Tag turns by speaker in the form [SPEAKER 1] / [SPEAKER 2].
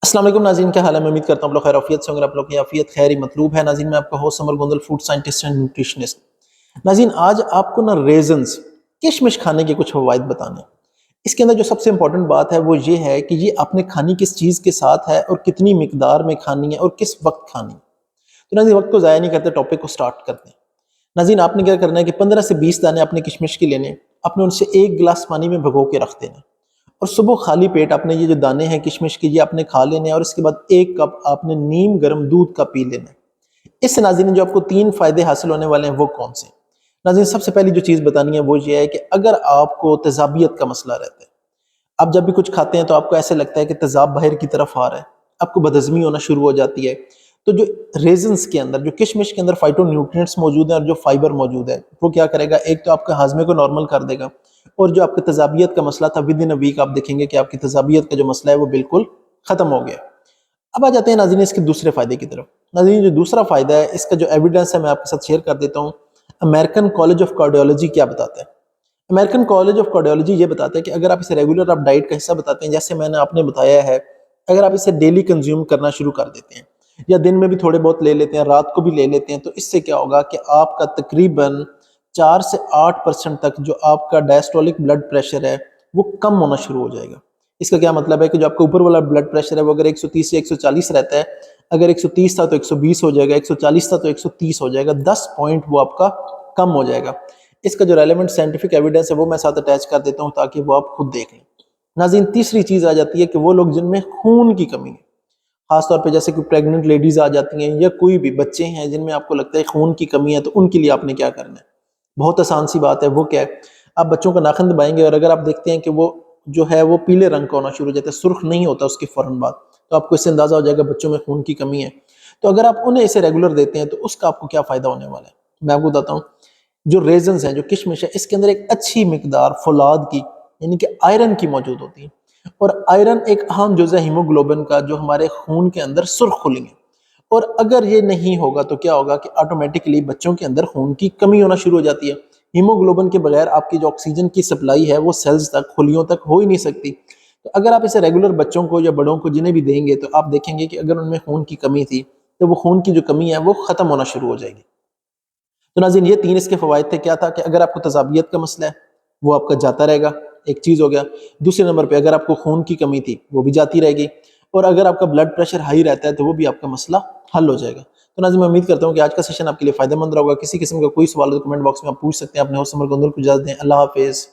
[SPEAKER 1] السلام علیکم ناظرین، کیا حال ہے؟ میں امید کرتا ہوں آپ لوگ خیر عافیت سے ہوں گے۔ آپ لوگ کی عافیت خیر ہی مطلوب ہے۔ ناظرین، میں آپ کا host Samar Gondal, food scientist and nutritionist. ناظرین، آج آپ کو ریزنز، کشمش کھانے کے کچھ فوائد بتانے ہیں۔ اس کے اندر جو سب سے امپورٹنٹ بات ہے وہ یہ ہے کہ یہ آپ نے کھانی کس چیز کے ساتھ ہے اور کتنی مقدار میں کھانی ہے اور کس وقت کھانی ہے۔ تو ناظرین، وقت کو ضائع نہیں کرتے، ٹاپک کو سٹارٹ کرتے ہیں۔ ناظرین، آپ نے کیا کرنا ہے کہ 15 سے 20 دانے اپنے کشمش کے لینے، اپنے ان سے 1 گلاس پانی میں بھگو کے رکھ دینا، اور صبح خالی پیٹ آپ نے یہ جو دانے ہیں کشمش کے یہ آپ نے کھا لینے ہیں، اور اس کے بعد 1 کپ آپ نے نیم گرم دودھ کا پی لینا ہے۔ اس سے ناظرین جو آپ کو 3 فائدے حاصل ہونے والے ہیں وہ کون سے ہیں؟ ناظرین، سب سے پہلی جو چیز بتانی ہے وہ یہ ہے کہ اگر آپ کو تیزابیت کا مسئلہ رہتا ہے، آپ جب بھی کچھ کھاتے ہیں تو آپ کو ایسے لگتا ہے کہ تیزاب باہر کی طرف آ رہا ہے، آپ کو بدہضمی ہونا شروع ہو جاتی ہے، تو جو ریزنز کے اندر، جو کشمش کے اندر فائٹو نیوٹرینٹس موجود ہیں اور جو فائبر موجود ہے وہ کیا کرے گا؟ ایک تو آپ کے ہاضمے کو نارمل کر دے گا، اور جو آپ کے تیزابیت کا مسئلہ تھا ود ان اے ویک آپ دیکھیں گے کہ آپ کی تیزابیت کا جو مسئلہ ہے وہ بالکل ختم ہو گیا۔ اب آ جاتے ہیں ناظرین اس کے دوسرے فائدے کی طرف۔ ناظرین، جو دوسرا فائدہ ہے اس کا جو ایویڈنس ہے میں آپ کے ساتھ شیئر کر دیتا ہوں۔ امریکن کالج آف کارڈیولوجی کیا بتاتا ہے؟ امریکن کالج آف کارڈیولوجی یہ بتاتا ہے کہ اگر آپ اسے ریگولر آپ ڈائٹ کا حصہ بتاتے ہیں، جیسے میں نے آپ نے بتایا ہے، اگر آپ اسے ڈیلی کنزیوم کرنا شروع کر دیتے ہیں یا دن میں بھی تھوڑے بہت لے لیتے ہیں، رات کو بھی لے لیتے ہیں، تو اس سے کیا ہوگا کہ آپ کا تقریباً 4 سے 8% تک جو آپ کا ڈائسٹولک بلڈ پریشر ہے وہ کم ہونا شروع ہو جائے گا۔ اس کا کیا مطلب ہے کہ جو آپ کا اوپر والا بلڈ پریشر ہے وہ اگر 130 سے 140 رہتا ہے، اگر 130 تھا تو 120 ہو جائے گا، 140 تھا تو 130 ہو جائے گا، 10 پوائنٹ وہ آپ کا کم ہو جائے گا۔ اس کا جو ریلیونٹ سائنٹیفک ایویڈنس ہے وہ میں ساتھ اٹیچ کر دیتا ہوں تاکہ وہ آپ خود دیکھ لیں۔ ناظرین، تیسری چیز آ جاتی ہے کہ وہ لوگ جن میں خون کی کمی ہے، خاص طور پہ جیسے کہ پریگننٹ لیڈیز آ جاتی ہیں یا کوئی بھی بچے ہیں جن میں آپ کو لگتا ہے خون کی کمی ہے، تو ان کے لیے آپ نے کیا کرنا ہے؟ بہت آسان سی بات ہے، وہ کیا ہے؟ آپ بچوں کا ناخن دبائیں گے اور اگر آپ دیکھتے ہیں کہ وہ جو ہے وہ پیلے رنگ کا ہونا شروع ہو جاتا ہے، سرخ نہیں ہوتا اس کے فوراً بعد، تو آپ کو اس سے اندازہ ہو جائے گا بچوں میں خون کی کمی ہے۔ تو اگر آپ انہیں اسے ریگولر دیتے ہیں تو اس کا آپ کو کیا فائدہ ہونے والا ہے؟ میں آپ کو بتاتا ہوں۔ جو ریزنز ہیں، جو کشمش ہے، اس کے اندر ایک اچھی مقدار فولاد کی، یعنی کہ آئرن کی موجود ہوتی ہے، اور آئرن ایک اہم جزء ہیموگلوبن کا جو ہمارے خون کے اندر سرخ خلی ہے، اور اگر یہ نہیں ہوگا تو کیا ہوگا کہ آٹومیٹکلی بچوں کے اندر خون کی کمی ہونا شروع ہو جاتی ہے۔ ہیموگلوبن کے بغیر آپ کی جو آکسیجن کی سپلائی ہے وہ سیلز تک، خلیوں تک ہو ہی نہیں سکتی۔ تو اگر آپ اسے ریگولر بچوں کو یا بڑوں کو جنہیں بھی دیں گے تو آپ دیکھیں گے کہ اگر ان میں خون کی کمی تھی تو وہ خون کی جو کمی ہے وہ ختم ہونا شروع ہو جائے گی۔ تو ناظرین، یہ 3 اس کے فوائد تھے۔ کیا تھا کہ اگر آپ کو تیزابیت کا مسئلہ ہے وہ آپ کا جاتا رہے گا، ایک چیز ہو گیا۔ دوسرے نمبر پہ اگر آپ کو خون کی کمی تھی وہ بھی جاتی رہے گی، اور اگر آپ کا بلڈ پریشر ہائی رہتا ہے تو وہ بھی آپ کا مسئلہ حل ہو جائے گا۔ تو ناظرین، میں امید کرتا ہوں کہ آج کا سیشن آپ کے لیے فائدہ مند رہا ہوگا۔ کسی قسم کا کوئی سوال ہو تو کمنٹ باکس میں آپ پوچھ سکتے ہیں۔ اپنے ہوسٹ سمر گوندل کو اجازت دیں۔ اللہ حافظ۔